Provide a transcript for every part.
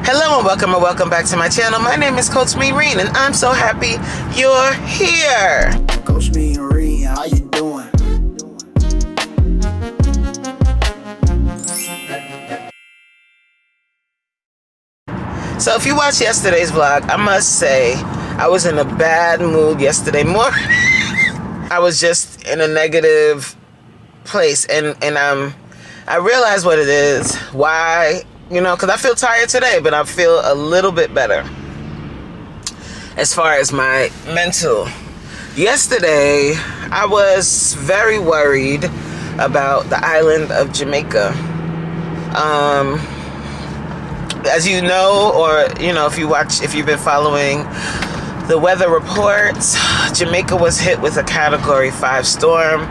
Hello and welcome back to my channel. My name is Coach Me Reen and I'm so happy you're here. Coach Me Reen, how you doing? So if you watched yesterday's vlog, I must say I was in a bad mood yesterday morning. I was just in a negative place and I realized what it is. Why? You know, because I feel tired today, but I feel a little bit better as far as my mental. Yesterday, I was very worried about the island of Jamaica. As you know, or you know, if you've been following the weather reports, Jamaica was hit with a Category 5 storm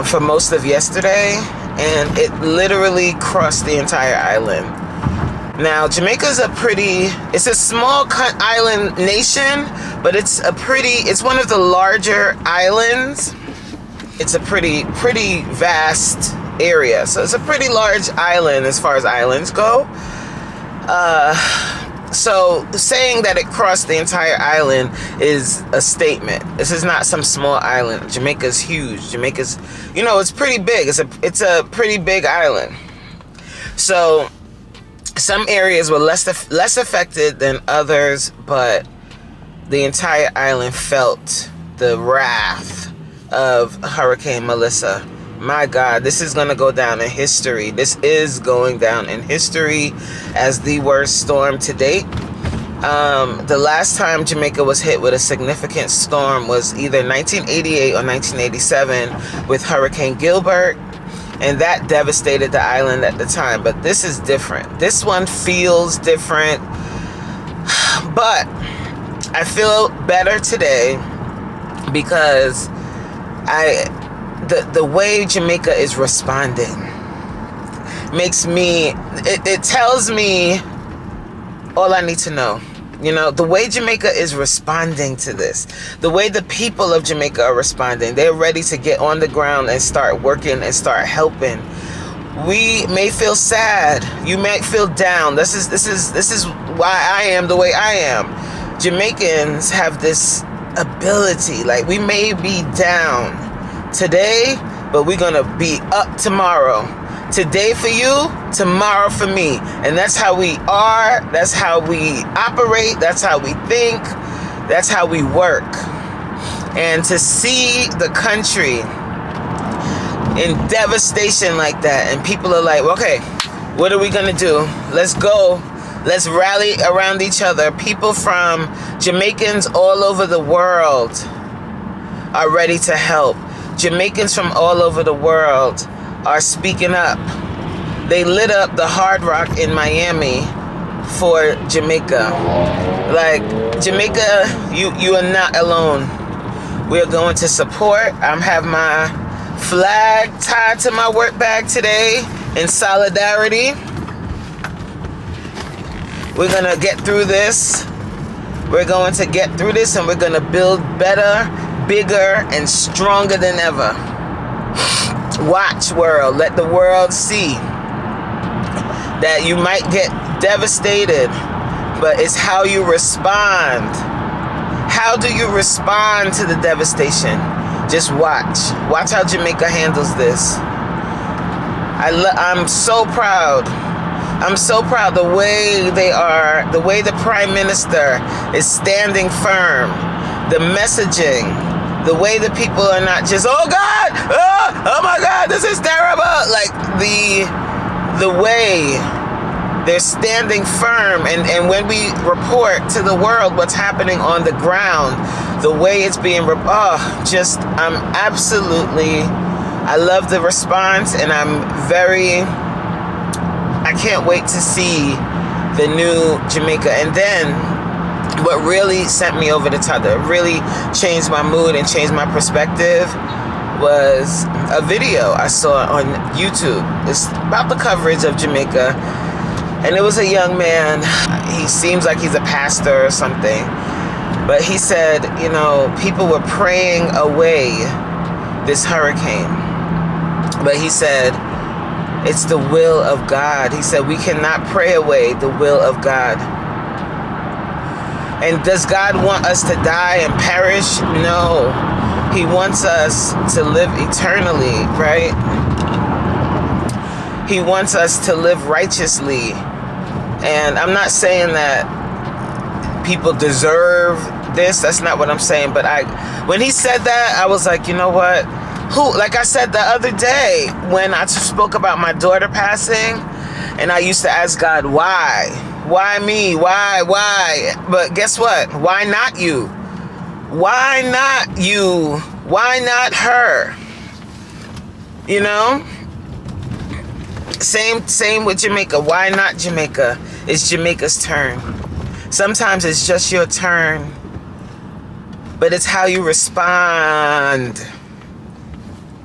for most of yesterday. And it literally crossed the entire island. Now, Jamaica's it's a small island nation, but it's one of the larger islands. It's a pretty vast area. So it's a pretty large island as far as islands go. So saying that it crossed the entire island is a statement. This is not some small island. Jamaica's huge. Jamaica's, you know, it's pretty big. It's a pretty big island. So some areas were less affected than others, but the entire island felt the wrath of Hurricane Melissa. My God, this is going to go down in history. This is going down in history as the worst storm to date. The last time Jamaica was hit with a significant storm was either 1988 or 1987 with Hurricane Gilbert, and that devastated the island at the time. But this is different. This one feels different, but I feel better today because the way Jamaica is responding makes me, it tells me all I need to know. You know, the way Jamaica is responding to this, the way the people of Jamaica are responding, they're ready to get on the ground and start working and start helping. We may feel sad. You may feel down. This is why I am the way I am. Jamaicans have this ability. Like, we may be down today, but we're gonna be up tomorrow. Today for you, tomorrow for me. And that's how we are, that's how we operate, that's how we think, that's how we work. And to see the country in devastation like that, and people are like, okay, what are we gonna do? Let's go. Let's rally around each other. People from Jamaicans all over the world are ready to help. Jamaicans from all over the world are speaking up. They lit up the Hard Rock in Miami for Jamaica. Like, Jamaica, you are not alone. We are going to support. I have my flag tied to my work bag today in solidarity. We're gonna get through this. We're going to get through this, and we're gonna build better, bigger, and stronger than ever. Watch, world. Let the world see that you might get devastated, but it's how you respond. How do you respond to the devastation? Just watch. Watch how Jamaica handles this. I'm so proud. I'm so proud the way they are, the way the Prime Minister is standing firm, the messaging, the way the people are not just, oh God, oh my God, this is terrible. Like the way they're standing firm, and when we report to the world what's happening on the ground, the way it's being, I'm absolutely, I love the response, and I can't wait to see the new Jamaica. And then what really sent me over the top, that really changed my mood and changed my perspective, was a video I saw on YouTube. It's about the coverage of Jamaica, and it was a young man. He seems like he's a pastor or something, but he said, you know, people were praying away this hurricane, but he said It's the will of God. He said we cannot pray away the will of God. And does God want us to die and perish? No. He wants us to live eternally, right? He wants us to live righteously. And I'm not saying that people deserve this. That's not what I'm saying. But when he said that, I was like, you know what? Like I said the other day when I spoke about my daughter passing, and I used to ask God, why? Why me? Why? But guess what? Why not you? Why not you? Why not her? You know? Same with Jamaica. Why not Jamaica? It's Jamaica's turn. Sometimes it's just your turn. But it's how you respond.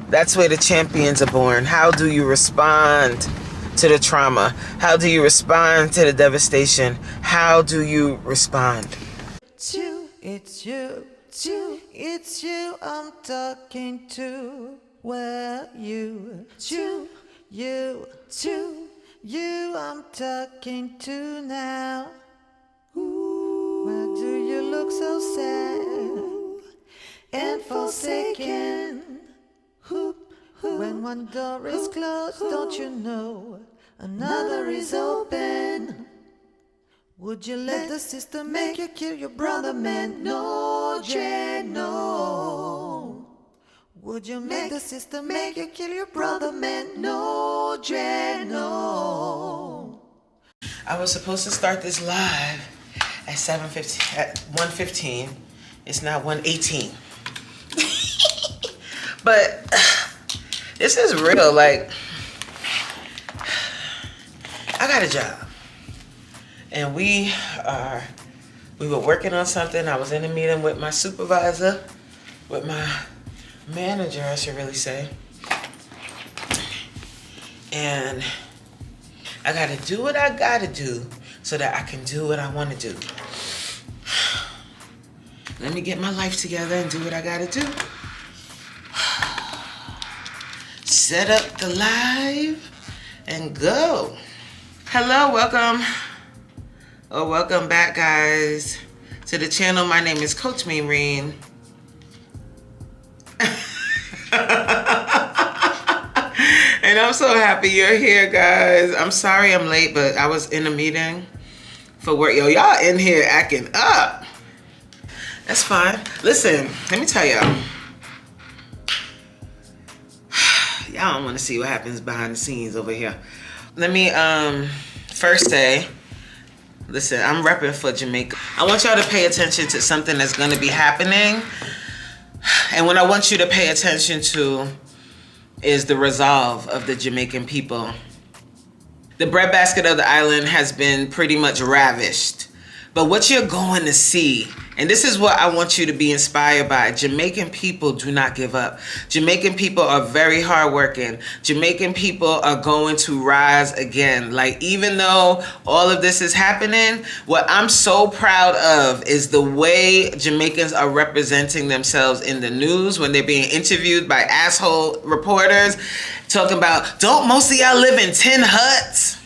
That's where the champions are born. How do you respond to the trauma? How do you respond to the devastation? How do you respond? It's you I'm talking to. Where you I'm talking to now. Why do you look so sad and forsaken? When one door is closed, don't you know another is open? Would you let the system make you kill your brother, man? No, Jay, no. Would you make the system make you kill your brother, man? No, Jay, no. I was supposed to start this live at 7:15, at 1:15. It's now 1:18. But this is real. Like, I got a job, and we were working on something. I was in a meeting with my supervisor, with my manager, I should really say, and I gotta do what I gotta do so that I can do what I want to do. Let me get my life together and do what I gotta do. Set up the live and go. Hello, welcome back, guys, to the channel. My name is Coach Reen. And I'm so happy you're here, guys. I'm sorry I'm late, but I was in a meeting for work. Yo, y'all in here acting up. That's fine. Listen, let me tell y'all. Y'all don't want to see what happens behind the scenes over here. Let me first say, listen, I'm repping for Jamaica. I want y'all to pay attention to something that's going to be happening. And what I want you to pay attention to is the resolve of the Jamaican people. The breadbasket of the island has been pretty much ravished. But what you're going to see, and this is what I want you to be inspired by, Jamaican people do not give up. Jamaican people are very hardworking. Jamaican people are going to rise again. Like, even though all of this is happening, what I'm so proud of is the way Jamaicans are representing themselves in the news when they're being interviewed by asshole reporters talking about, don't most of y'all live in tin huts?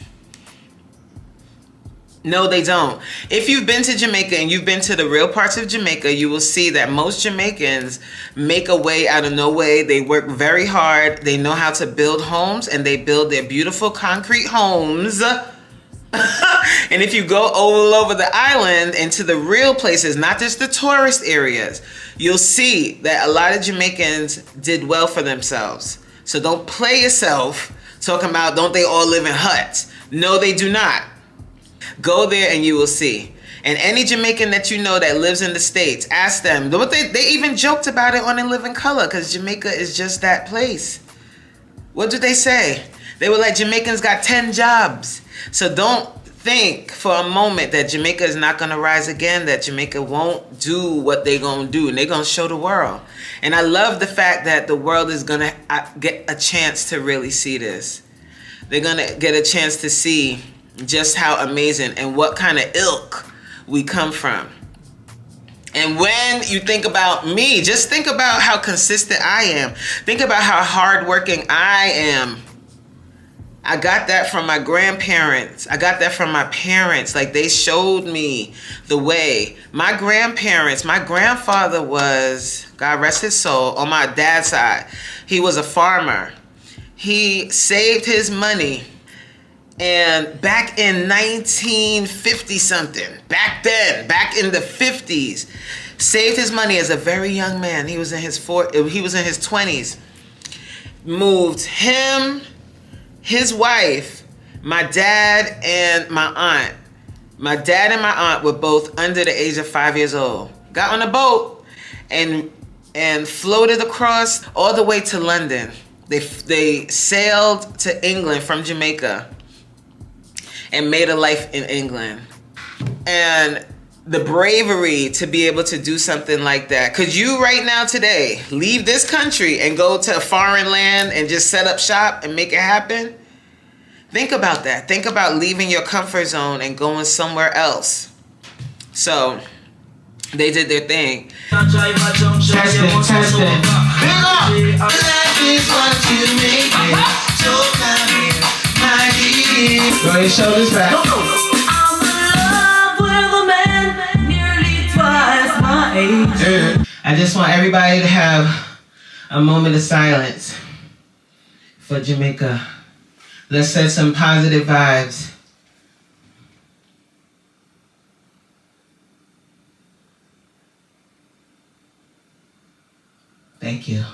No, they don't. If you've been to Jamaica and you've been to the real parts of Jamaica, you will see that most Jamaicans make a way out of no way. They work very hard. They know how to build homes, and they build their beautiful concrete homes. And if you go all over the island into the real places, not just the tourist areas, you'll see that a lot of Jamaicans did well for themselves. So don't play yourself talking about, don't they all live in huts? No, they do not. Go there and you will see. And any Jamaican that you know that lives in the States, ask them. They even joked about it on In Living Color, because Jamaica is just that place. What did they say? They were like, Jamaicans got 10 jobs. So don't think for a moment that Jamaica is not going to rise again, that Jamaica won't do what they're going to do, and they're going to show the world. And I love the fact that the world is going to get a chance to really see this. They're going to get a chance to see just how amazing and what kind of ilk we come from. And when you think about me, just think about how consistent I am. Think about how hardworking I am. I got that from my grandparents. I got that from my parents. Like, they showed me the way. My grandparents, my grandfather was, God rest his soul, on my dad's side, he was a farmer. He saved his money. And back in 1950 something, back then, back in the 50s, saved his money as a very young man. He was in his 20s. Moved him, his wife, my dad and my aunt. My dad and my aunt were both under the age of 5 years old. Got on a boat and floated across all the way to London. They sailed to England from Jamaica and made a life in England. And the bravery to be able to do something like that. Could you right now today leave this country and go to a foreign land and just set up shop and make it happen? Think about that. Think about leaving your comfort zone and going somewhere else. So they did their thing. Testing. Big up! Life is what you make it. So my dear. Go ahead, shoulders back. I just want everybody to have a moment of silence for Jamaica. Let's set some positive vibes. Thank you.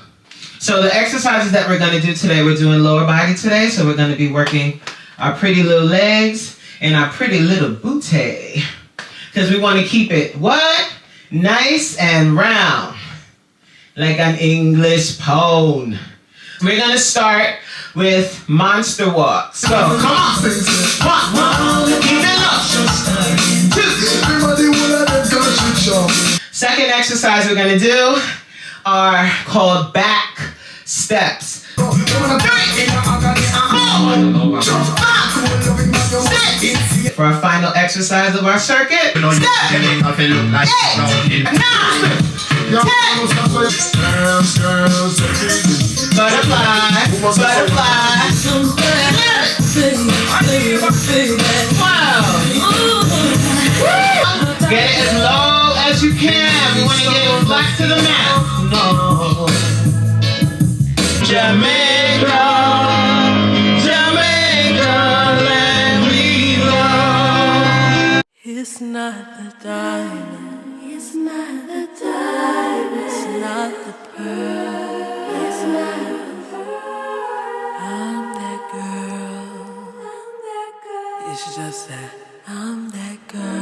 So the exercises that we're going to do today, we're doing lower body today. So we're going to be working our pretty little legs and our pretty little booty. Because we want to keep it, what? Nice and round, like an English pone. We're gonna start with monster walks. So come on. 1, keep it up. 2. Second exercise we're gonna do are called back steps. 3, 4, 6. For our final exercise of our circuit, step 8, 9, 10. Butterfly, butterfly. Wow. Get it as low as you can. We want to get it flat to the mat. No. Jamaica, Jamaica, land we love. It's not the diamond. It's not the diamond. It's not the pearl. It's not the pearl. I'm that girl. I'm that girl. It's just that I'm that girl.